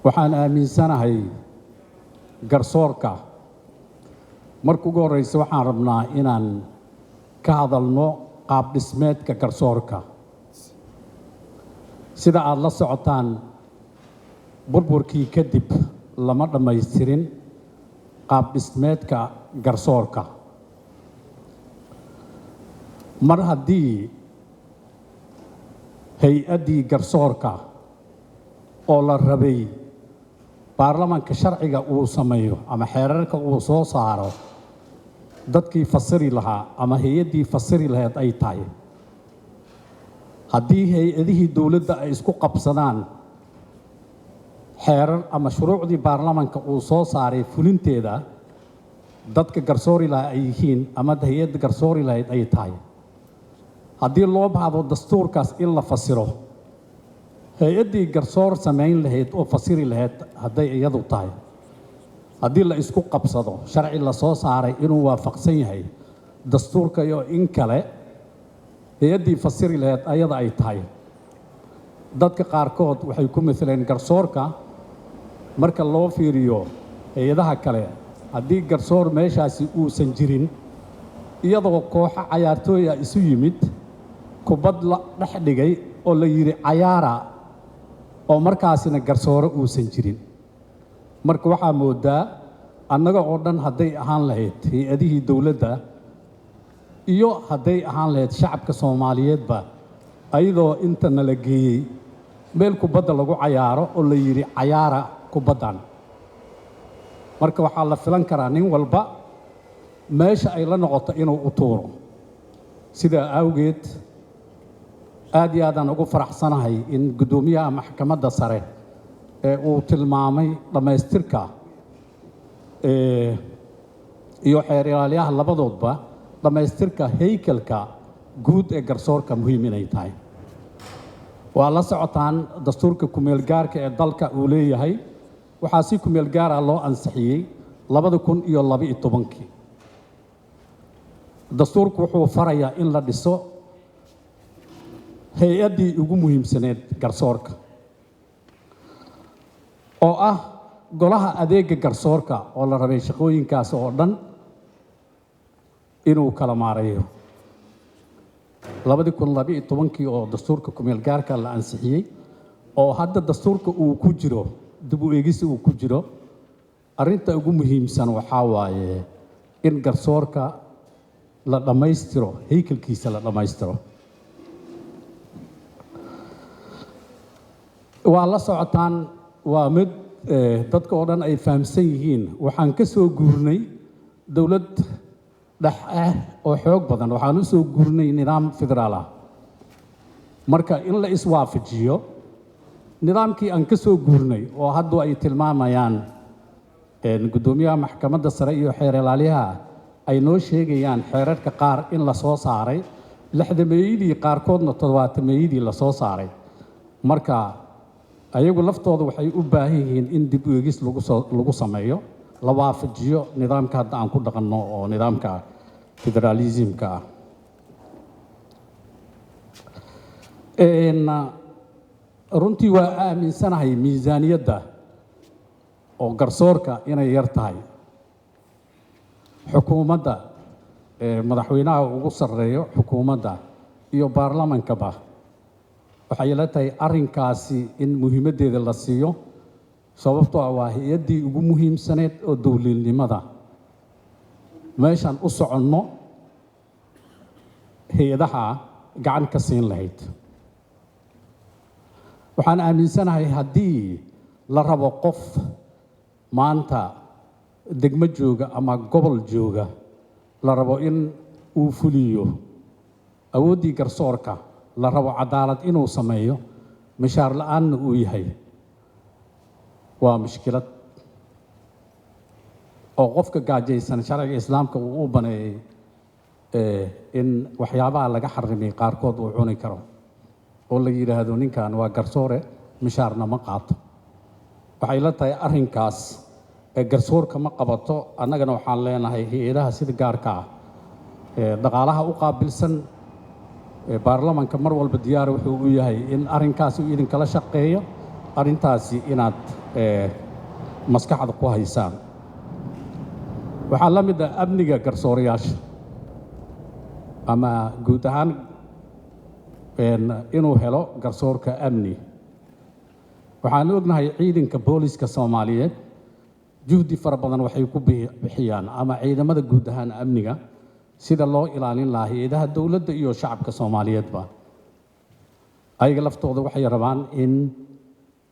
waxaan aaminsanahay garsoorka marka ugu horeysa waxaan rabnaa inaan ka hadalno qaab dhismeedka garsoorka sida aad la socotaan burburkii kadib lama dhammaystirin qaab dhismeedka garsoorka mar haddii hay-addii garsoorka oo la rabay baarlamaanka sharciga uu sameeyo ama xeerarka uu soo saaro dadkii fasiri lahaa ama hay-addii fasiri lahayd ay tahay haddii hay-adihii dowladda ay isku qabsadaan xeerar ama shuruucdii baarlamaanka uu soo saaray fulinteeda dadka garsoori lahaa ay yihiin ama hay-adda garsoori lahayd ay tahay haddii loo baahdo dastuurkaas in la fasiro hay-addii garsoor samayn lahayd oo fasiri lahayd hadday iyadu tahay haddii la isku qabsado sharci la soo saaray inuu waafaqsan yahay dastuurka iyo in kale hay-addii fasiri lahayd ayada ay tahay dadka qaarkood waxay ku misaleen garsoorka marka loo fiiriyo hay-adaha kale haddii garsoor meeshaasi uusan jirin iyadoo kooxo cayaartooy ah isu yimid kubad la dhex dhigay oo la yidhi cayaara oo markaasina garsoore uusan jirin marka waxaa moodaa annaga oo dhan hadday ahaan lahayd hay-adihii dowladda iyo hadday ahaan lahayd shacabka soomaaliyeedba ayadoo inta nala geeyey meel kubadda lagu cayaaro oo la yidhi cayaara kubaddan marka waxaa la filan karaa nin walba meesha ay la noqoto inuu u tuuro sidaa awgeed aad iyo aadaan ugu faraxsanahay in guddoomiyaha maxkamadda sare ee uu tilmaamay dhammaystirka iyo xeer ilaaliyaha labadoodba dhammaystirka haykalka guud ee garsoorka muhiim inay tahay waa la socotaan dastuurka kumeel gaarka ee dalka uu leeyahay waxaa si kumeel gaara loo ansixiyey 2012 dastuurku wuxuu farayaa in la dhiso hay-addii ugu muhiimsaneed garsoorka oo ah golaha adeega garsoorka oo la rabay shaqooyinkaas oo dhan inuu kala maareeyo 2012 oo dastuurka kumeel gaarka la ansixiyey oo hadda dastuurka uu ku jiro dib u eegis uu ku jiro arrinta ugu muhiimsan waxaa waaye in garsoorka la dhammaystiro haykalkiisa la dhammaystiro waa la socotaan waa mid dadka oo dhan ay fahamsan yihiin waxaan ka soo guurnay dowlad dhex ah oo xoog badan waxaan u soo guurnay nidaam federaal ah marka in la iswaafajiyo nidaamkii aan ka soo guurnay oo hadda ay tilmaamayaan guddoomiyaha maxkamadda sare iyo xeer ilaaliyaha ay noo sheegayaan xeerarka qaar in la soo saaray 60meeyadii qaarkoodna 70meeyadii la soo saaray marka ayagu laftooda waxay u baahan yihiin in dib u eegis lagu sameeyo la waafajiyo nidaamka hadda aan ku dhaqanno oo nidaamka federalismka ah runtii waa aaminsanahay miisaaniyadda oo garsoorka inay yar tahay xukuumadda madaxweynaha ugu sarreeyo xukuumadda iyo baarlamaankaba waxay ila tahay arrinkaasi in muhiimaddeeda la siiyo sababtoo ah waa hay-addii ugu muhiimsaneed oo dowladnimada meeshaan u soconno hay-adaha gacan ka siin lahayd waxaan aaminsanahay haddii la rabo qof maanta degmo jooga ama gobol jooga la rabo in uu fuliyo awooddii garsoorka la rabo cadaalad inuu sameeyo mishaar la'aanna uu yahay waa mushkilad oo qofka gaajaysan sharciga islaamka uu u baneeyay in waxyaabaha laga xarimay qaarkood uu cuni karo oo la yidhaahdo ninkan waa garsoore mishaarna ma qaato waxay la tahay arrinkaas garsoorka ma qabato annagana waxaan leenahay hay-adaha sida gaarka ah dhaqaalaha u qaabilsan baarlamaanka mar walba diyaar wuxuu u yahay in arrinkaasi uu idinkala shaqeeyo arrintaasi inaad maskaxda ku haysaan. waxaa la mid ah amniga garsoorayaasha ama guud ahaan inuu helo garsoorka amni. waxaan ognahay ciidanka booliska Soomaaliyeed juhdi fara badan waxay ku bixiyaan ama ciidamada guud ahaan amniga sida loo ilaalin lahaa hay'adaha dawladda iyo shacabka Soomaaliyeedba. ayaga laftooda waxay rabaan in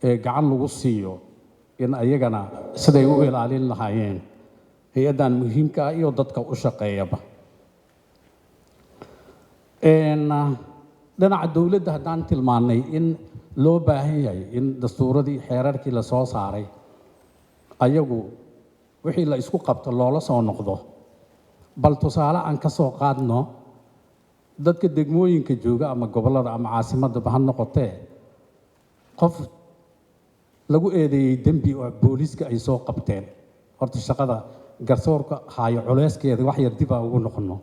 gacan lagu siiyo in ayagana siday u ilaalin lahaayeen hay'adan muhiimka ah iyo dadka u shaqeeyaba. dhinaca dawladda haddaan tilmaannay in loo baahan yahay in dastuuradii xeerarkii la soo saaray ayagu wixii la isku qabto loola soo noqdo. bal tusaale aan ka soo qaadno dadka degmooyinka jooga ama gobollada ama caasimadaba ha noqotee qof lagu eedeeyey dembi oo booliiska ay soo qabteen. horta shaqada garsoorka haayo culeyskeeda wax yar dib aan ugu noqono.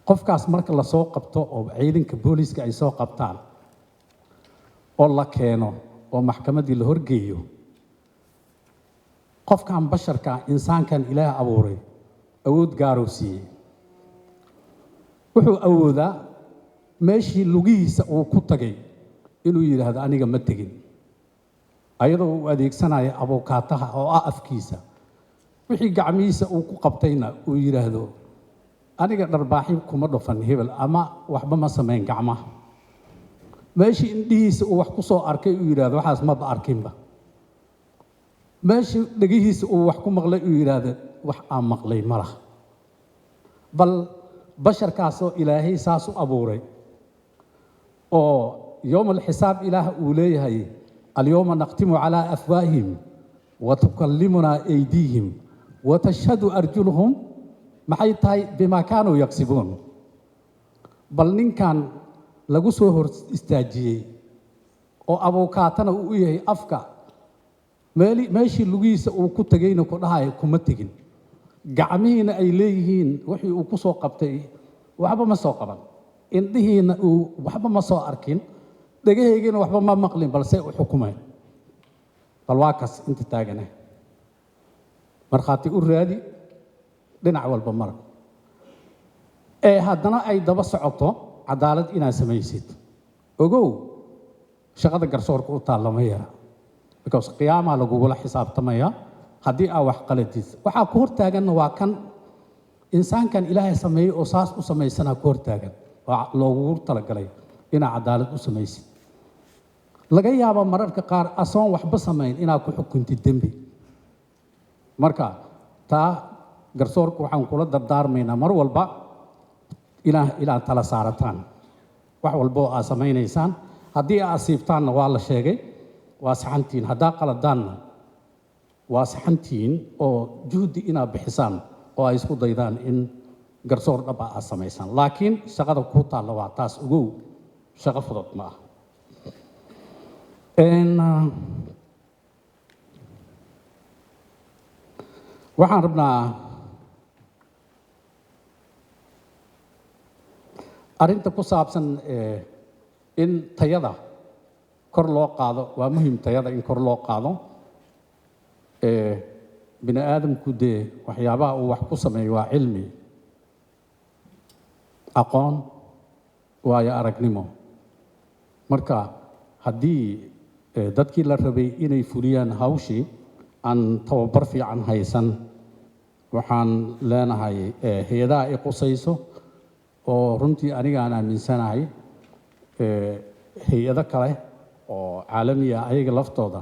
qofkaas marka la soo qabto oo ciidanka booliiska ay soo qabtaan oo la keeno oo maxkamaddii la horgeeyo, qofkan basharka insaankan ilaah abuuray awood gaaruu siiyey. wuxuu awoodaa meeshii lugihiisa uu ku tagay inuu yidhaahdo aniga ma tegin, ayadoo uu adeegsanaya abukaataha oo ah afkiisa. wixii gacmihiisa uu ku qabtayna uu yidhaahdo aniga dharbaaxi kuma dhufan hebel ama waxba ma samayn gacmaha. meeshii indhihiisa uu wax ku soo arkay uu yidhaahdo waxaas maba arkinba. meeshii dhegihiisa uu wax ku maqlay uu yidhaahdo wax aan maqlay ma laha. bal basharkaasoo ilaahay saas u abuuray oo yowm alxisaab ilaah uu leeyahay alyowma naqtimu calaa afwaahihim wa tukallimunaa aydiihim wa tashhadu arjuluhum maxay tahay bimaa kaanuu yagsibuun. bal ninkan lagu soo hor istaajiyey oo abukaatana uu u yahay afka meeshii lugihiisa uu ku tegayna ku dhahayo kuma tegin, gacmihiina ay leeyihiin wixii uu ku soo qabtay waxba ma soo qaban, indhihiina uu waxba ma soo arkin, dhegahaygiina waxba ma maqlin, balse u xukumeen. bal waa kas inta taagana markhaati u raadi dhinac walba mara haddana ay daba socoto cadaalad inaad samaysid. ogow shaqada garsoorka u taalla ma yara, because qiyaamaa lagugula xisaabtamaya haddii aa wax qaladid. waxaa ku hortaaganna waa kan insaankan ilaahay sameeyey oo saas u samaysanaa ku hortaagan, waa loogu talagalay inaad cadaalad u samaysid. laga yaabo mararka qaar asoon waxba samayn inaad ku xukuntid dembi. marka taa garsoorka waxaan kula dardaarmaynaa mar walba inaad tala saarataan wax walba oo aad samaynaysaan. haddii aad asiibtaanna waa la sheegay waa saxantiin, haddaa qaladaanna waa saxantiin oo juhdi inaad bixisaan oo ay isku daydaan in garsoor dhaba aad samaysaan. laakiin shaqada ku taalla waa taas, ogow shaqo fudud ma ah. waxaan rabnaa arrinta ku saabsan in tayada kor loo qaado. waa muhiim tayada in kor loo qaado. bini aadamku dee waxyaabaha uu wax ku sameeyo waa cilmi, aqoon, waayo aragnimo. marka haddii dadkii la rabay inay fuliyaan hawshii aan tababar fiican haysan, waxaan leenahay hay-adaha ay qusayso oo runtii aniga aan aaminsanahay hay-ado kale oo caalami ah ayaga laftooda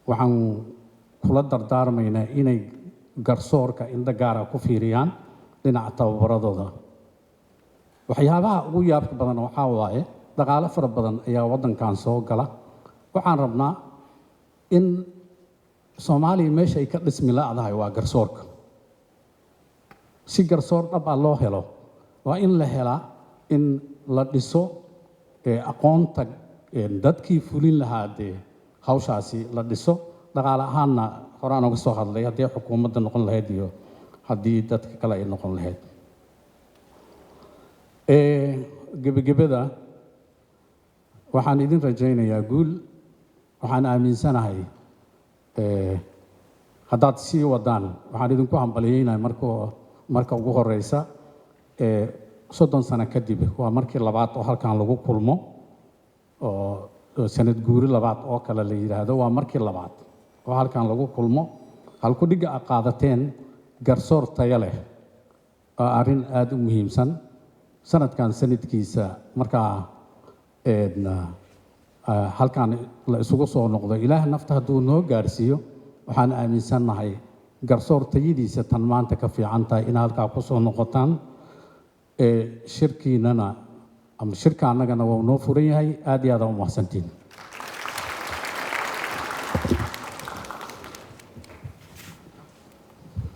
waxaan kula dardaarmaynaa inay garsoorka indho gaara ku fiiriyaan dhinaca tababaradooda. waxyaabaha ugu yaabka badan waxaa waaye dhaqaale fara badan ayaa waddankan soo gala. waxaan rabnaa in Soomaaliya meesha ay ka dhismi la'dahay waa garsoorka. si garsoor dhab ah loo helo waa in la helaa in la dhiso aqoonta dadkii fulin lahaa dee hawshaasi la dhiso. dhaqaale ahaanna horaan uga soo hadlay haddii xukuumadda noqon lahayd iyo haddii dadka kale ay noqon lahayd. gebagabada waxaan idin rajaynayaa guul waxaan aaminsanahay haddaad sii wadaan waxaan idinku hambaliyeynahay marka ugu horeysa 30 sano kadib waa markii labaad oo halkan lagu kulmo oo sanad guuri labaad oo kale la yiraahdo waa markii labaad oo halkan lagu kulmo halku dhiga qaadateen garsoor tayo leh oo arrin aad u muhiimsan sanadkan sanadkiisa markaa halkan la isugu soo noqdo ilaah nafta hadduu noo gaarsiiyo waxaan aaminsanahay garsoor tayadiisa tan maanta ka fiican tahay in halkaa ku soo noqotaan shirkiinana ama shirka annagana waa noo furan yahay aad iyo aad u mahadsantiin